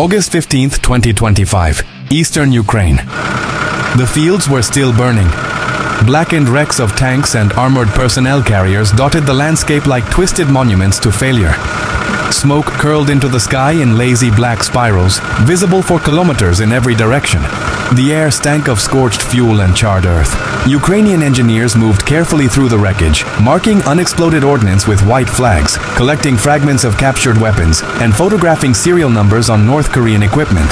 August 15, 2025, Eastern Ukraine. The fields were still burning. Blackened wrecks of tanks and armored personnel carriers dotted the landscape like twisted monuments to failure. Smoke curled into the sky in lazy black spirals, visible for kilometers in every direction. The air stank of scorched fuel and charred earth. Ukrainian engineers moved carefully through the wreckage, marking unexploded ordnance with white flags, collecting fragments of captured weapons, and photographing serial numbers on North Korean equipment.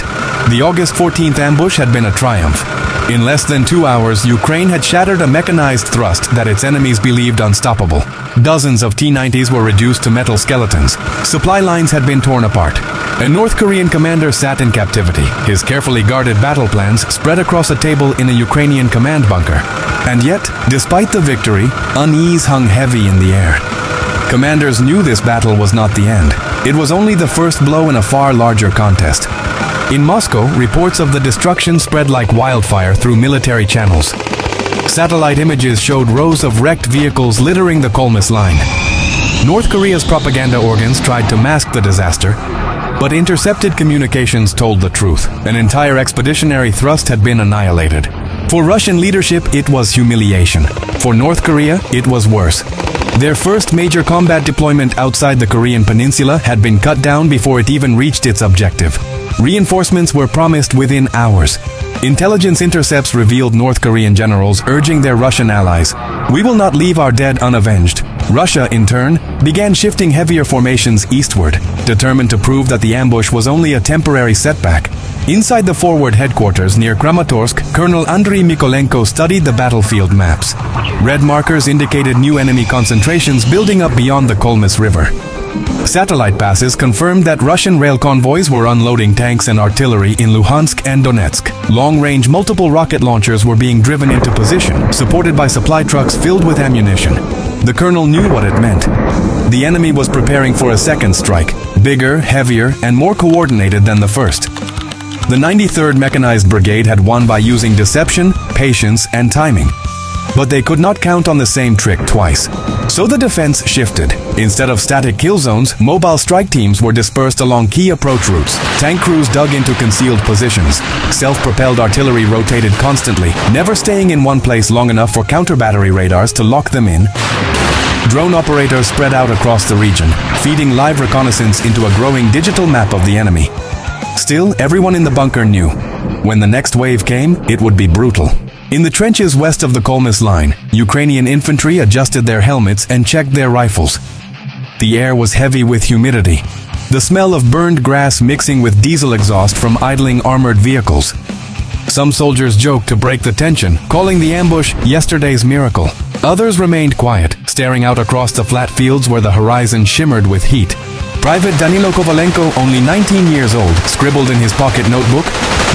The August 14th ambush had been a triumph. In less than 2 hours, Ukraine had shattered a mechanized thrust that its enemies believed unstoppable. Dozens of T-90s were reduced to metal skeletons. Supply lines had been torn apart. A North Korean commander sat in captivity, his carefully guarded battle plans spread across a table in a Ukrainian command bunker. And yet, despite the victory, unease hung heavy in the air. Commanders knew this battle was not the end. It was only the first blow in a far larger contest. In Moscow, reports of the destruction spread like wildfire through military channels. Satellite images showed rows of wrecked vehicles littering the Kolmes line. North Korea's propaganda organs tried to mask the disaster, but intercepted communications told the truth. An entire expeditionary thrust had been annihilated. For Russian leadership, it was humiliation. For North Korea, it was worse. Their first major combat deployment outside the Korean peninsula had been cut down before it even reached its objective. Reinforcements were promised within hours. Intelligence intercepts revealed North Korean generals urging their Russian allies, "We will not leave our dead unavenged." Russia, in turn, began shifting heavier formations eastward, determined to prove that the ambush was only a temporary setback. Inside the forward headquarters near Kramatorsk, Colonel Andriy Mykolenko studied the battlefield maps. Red markers indicated new enemy concentrations building up beyond the Kolmes River. Satellite passes confirmed that Russian rail convoys were unloading tanks and artillery in Luhansk and Donetsk. Long-range multiple rocket launchers were being driven into position, supported by supply trucks filled with ammunition. The colonel knew what it meant. The enemy was preparing for a second strike, bigger, heavier, and more coordinated than the first. The 93rd Mechanized Brigade had won by using deception, patience, and timing. But they could not count on the same trick twice. So the defense shifted. Instead of static kill zones, mobile strike teams were dispersed along key approach routes. Tank crews dug into concealed positions. Self-propelled artillery rotated constantly, never staying in one place long enough for counter-battery radars to lock them in. Drone operators spread out across the region, feeding live reconnaissance into a growing digital map of the enemy. Still, everyone in the bunker knew. When the next wave came, it would be brutal. In the trenches west of the Kolmes line, Ukrainian infantry adjusted their helmets and checked their rifles. The air was heavy with humidity, the smell of burned grass mixing with diesel exhaust from idling armored vehicles. Some soldiers joked to break the tension, calling the ambush yesterday's miracle. Others remained quiet, staring out across the flat fields where the horizon shimmered with heat. Private Danilo Kovalenko, only 19 years old, scribbled in his pocket notebook,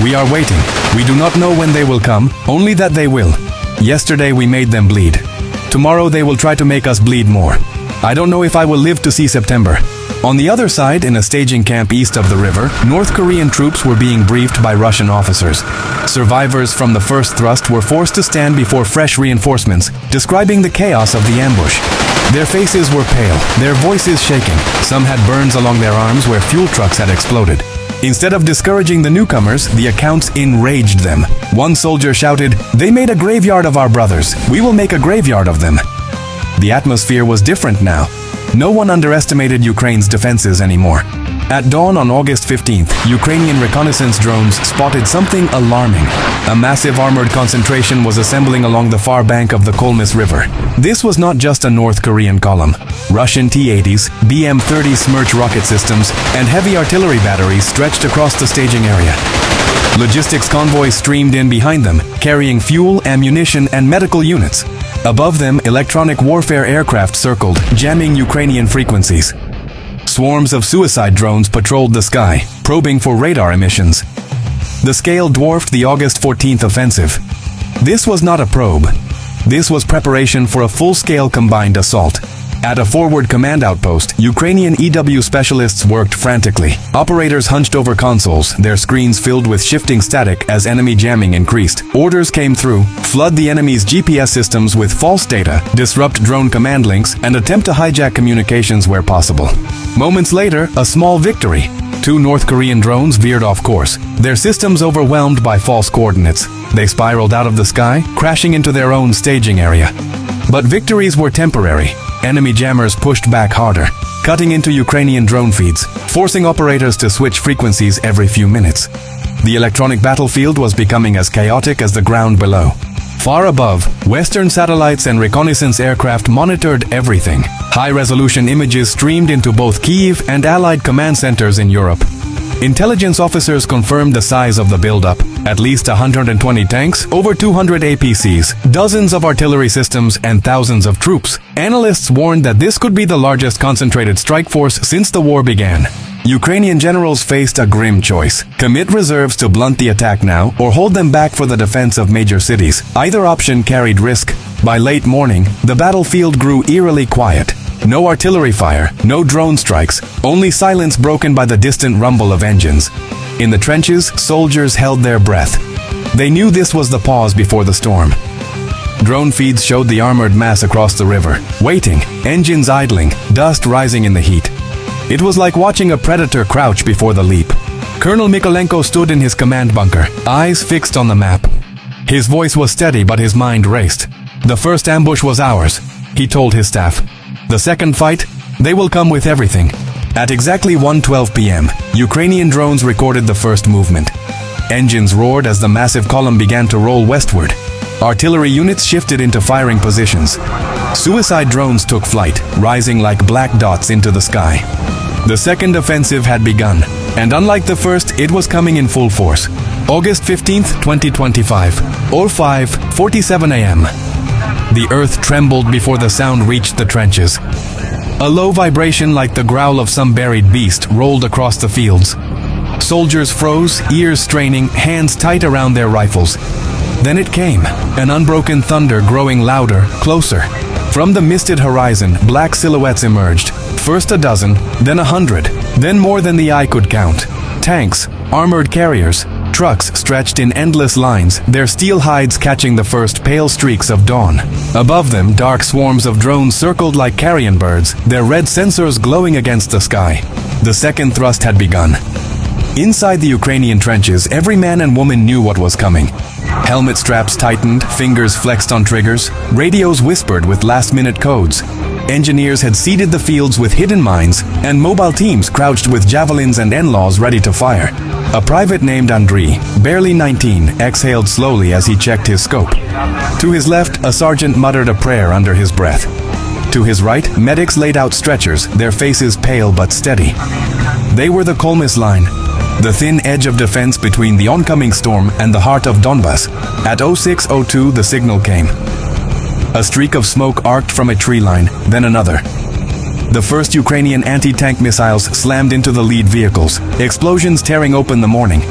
"We are waiting. We do not know when they will come, only that they will. Yesterday we made them bleed. Tomorrow they will try to make us bleed more. I don't know if I will live to see September." On the other side, in a staging camp east of the river, North Korean troops were being briefed by Russian officers. Survivors from the first thrust were forced to stand before fresh reinforcements, describing the chaos of the ambush. Their faces were pale, their voices shaking. Some had burns along their arms where fuel trucks had exploded. Instead of discouraging the newcomers, the accounts enraged them. One soldier shouted, "They made a graveyard of our brothers. We will make a graveyard of them." The atmosphere was different now. No one underestimated Ukraine's defenses anymore. At dawn on August 15th, Ukrainian reconnaissance drones spotted something alarming. A massive armored concentration was assembling along the far bank of the Kolmes River. This was not just a North Korean column. Russian T-80s, BM-30 Smerch rocket systems, and heavy artillery batteries stretched across the staging area. Logistics convoys streamed in behind them, carrying fuel, ammunition, and medical units. Above them, electronic warfare aircraft circled, jamming Ukrainian frequencies. Swarms of suicide drones patrolled the sky, probing for radar emissions. The scale dwarfed the August 14th offensive. This was not a probe. This was preparation for a full-scale combined assault. At a forward command outpost, Ukrainian EW specialists worked frantically. Operators hunched over consoles, their screens filled with shifting static as enemy jamming increased. Orders came through: flood the enemy's GPS systems with false data, disrupt drone command links, and attempt to hijack communications where possible. Moments later, a small victory. Two North Korean drones veered off course, their systems overwhelmed by false coordinates. They spiraled out of the sky, crashing into their own staging area. But victories were temporary. Enemy jammers pushed back harder, cutting into Ukrainian drone feeds, forcing operators to switch frequencies every few minutes. The electronic battlefield was becoming as chaotic as the ground below. Far above, Western satellites and reconnaissance aircraft monitored everything. High-resolution images streamed into both Kyiv and Allied command centers in Europe. Intelligence officers confirmed the size of the buildup. At least 120 tanks, over 200 APCs, dozens of artillery systems, and thousands of troops. Analysts warned that this could be the largest concentrated strike force since the war began. Ukrainian generals faced a grim choice: commit reserves to blunt the attack now, or hold them back for the defense of major cities. Either option carried risk. By late morning, the battlefield grew eerily quiet. No artillery fire, no drone strikes, only silence broken by the distant rumble of engines. In the trenches, soldiers held their breath. They knew this was the pause before the storm. Drone feeds showed the armored mass across the river, waiting, engines idling, dust rising in the heat. It was like watching a predator crouch before the leap. Colonel Mikolenko stood in his command bunker, eyes fixed on the map. His voice was steady, but his mind raced. The first ambush was ours, he told his staff. The second fight, they will come with everything. At exactly 1:12 p.m., Ukrainian drones recorded the first movement. Engines roared as the massive column began to roll westward. Artillery units shifted into firing positions. Suicide drones took flight, rising like black dots into the sky. The second offensive had begun, and unlike the first, it was coming in full force. August 15, 2025, 05:47 a.m. The earth trembled before the sound reached the trenches. A low vibration like the growl of some buried beast rolled across the fields. Soldiers froze, ears straining, hands tight around their rifles. Then it came, an unbroken thunder growing louder, closer. From the misted horizon, black silhouettes emerged. First a dozen, then 100, then more than the eye could count. Tanks, armored carriers, trucks stretched in endless lines, their steel hides catching the first pale streaks of dawn. Above them, dark swarms of drones circled like carrion birds, their red sensors glowing against the sky. The second thrust had begun. Inside the Ukrainian trenches, every man and woman knew what was coming. Helmet straps tightened, fingers flexed on triggers, radios whispered with last-minute codes. Engineers had seeded the fields with hidden mines, and mobile teams crouched with javelins and NLAWs ready to fire. A private named Andriy, barely 19, exhaled slowly as he checked his scope. To his left, a sergeant muttered a prayer under his breath. To his right, medics laid out stretchers, their faces pale but steady. They were the Kolmis line, the thin edge of defense between the oncoming storm and the heart of Donbas. At 06:02, the signal came. A streak of smoke arced from a tree line, then another. The first Ukrainian anti-tank missiles slammed into the lead vehicles, explosions tearing open the morning.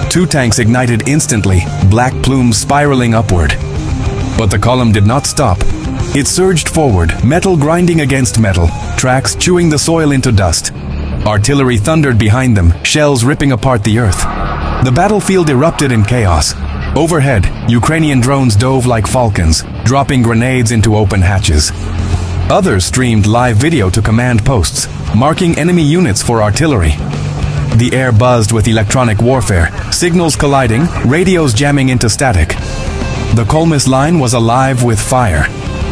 Two tanks ignited instantly, black plumes spiraling upward. But the column did not stop. It surged forward, metal grinding against metal, tracks chewing the soil into dust. Artillery thundered behind them, shells ripping apart the earth. The battlefield erupted in chaos. Overhead, Ukrainian drones dove like falcons, dropping grenades into open hatches. Others streamed live video to command posts, marking enemy units for artillery. The air buzzed with electronic warfare, signals colliding, radios jamming into static. The Kolmis line was alive with fire.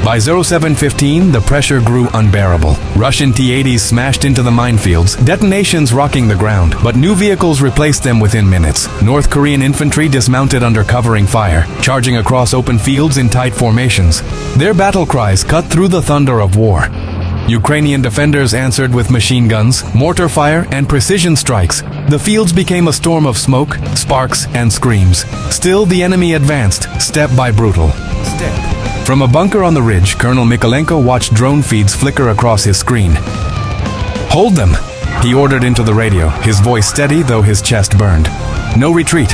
By 07:15, the pressure grew unbearable. Russian T-80s smashed into the minefields, detonations rocking the ground, but new vehicles replaced them within minutes. North Korean infantry dismounted under covering fire, charging across open fields in tight formations. Their battle cries cut through the thunder of war. Ukrainian defenders answered with machine guns, mortar fire, and precision strikes. The fields became a storm of smoke, sparks, and screams. Still, the enemy advanced, step by brutal step. From a bunker on the ridge, Colonel Mikolenko watched drone feeds flicker across his screen. "Hold them," he ordered into the radio, his voice steady though his chest burned. "No retreat.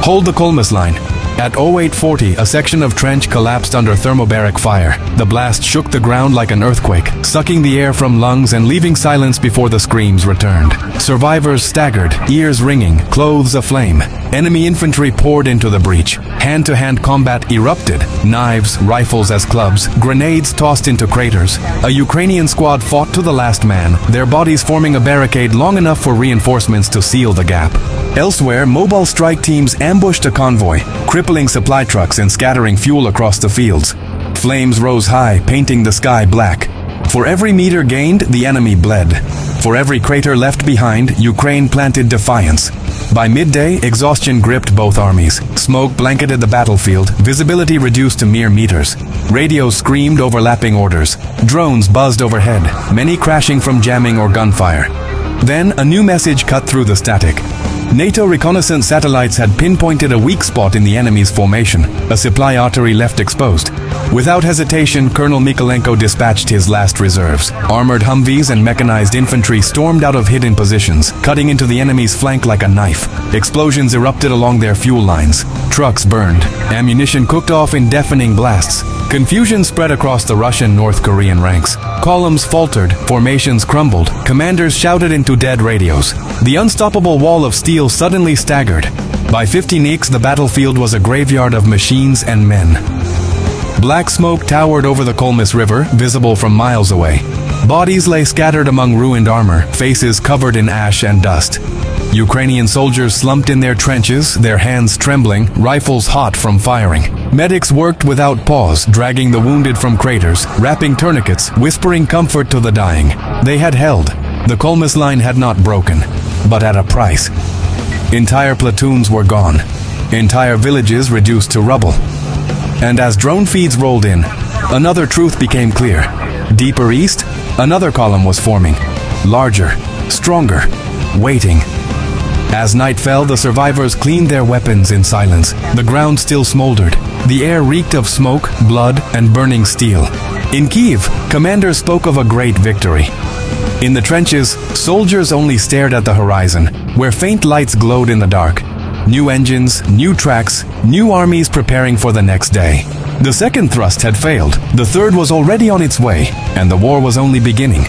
Hold the Kolmis line. At 0840, a section of trench collapsed under thermobaric fire. The blast shook the ground like an earthquake, sucking the air from lungs and leaving silence before the screams returned. Survivors staggered, ears ringing, clothes aflame. Enemy infantry poured into the breach. Hand-to-hand combat erupted. Knives, rifles as clubs, grenades tossed into craters. A Ukrainian squad fought to the last man, their bodies forming a barricade long enough for reinforcements to seal the gap. Elsewhere, mobile strike teams ambushed a convoy, crippling supply trucks and scattering fuel across the fields. Flames rose high, painting the sky black. For every meter gained, the enemy bled. For every crater left behind, Ukraine planted defiance. By midday, exhaustion gripped both armies. Smoke blanketed the battlefield, visibility reduced to mere meters. Radios screamed overlapping orders. Drones buzzed overhead, many crashing from jamming or gunfire. Then, a new message cut through the static. NATO reconnaissance satellites had pinpointed a weak spot in the enemy's formation, a supply artery left exposed. Without hesitation, Colonel Mikolenko dispatched his last reserves. Armored Humvees and mechanized infantry stormed out of hidden positions, cutting into the enemy's flank like a knife. Explosions erupted along their fuel lines. Trucks burned. Ammunition cooked off in deafening blasts. Confusion spread across the Russian-North Korean ranks. Columns faltered, formations crumbled, commanders shouted into dead radios. The unstoppable wall of steel suddenly staggered. By 50 Niks, the battlefield was a graveyard of machines and men. Black smoke towered over the Kolmis River, visible from miles away. Bodies lay scattered among ruined armor, faces covered in ash and dust. Ukrainian soldiers slumped in their trenches, their hands trembling, rifles hot from firing. Medics worked without pause, dragging the wounded from craters, wrapping tourniquets, whispering comfort to the dying. They had held. The Kolmis line had not broken, but at a price. Entire platoons were gone. Entire villages reduced to rubble. And as drone feeds rolled in, another truth became clear. Deeper east, another column was forming. Larger, stronger, waiting. As night fell, the survivors cleaned their weapons in silence. The ground still smoldered. The air reeked of smoke, blood, and burning steel. In Kiev, commanders spoke of a great victory. In the trenches, soldiers only stared at the horizon, where faint lights glowed in the dark. New engines, new tracks, new armies preparing for the next day. The second thrust had failed. The third was already on its way, and the war was only beginning.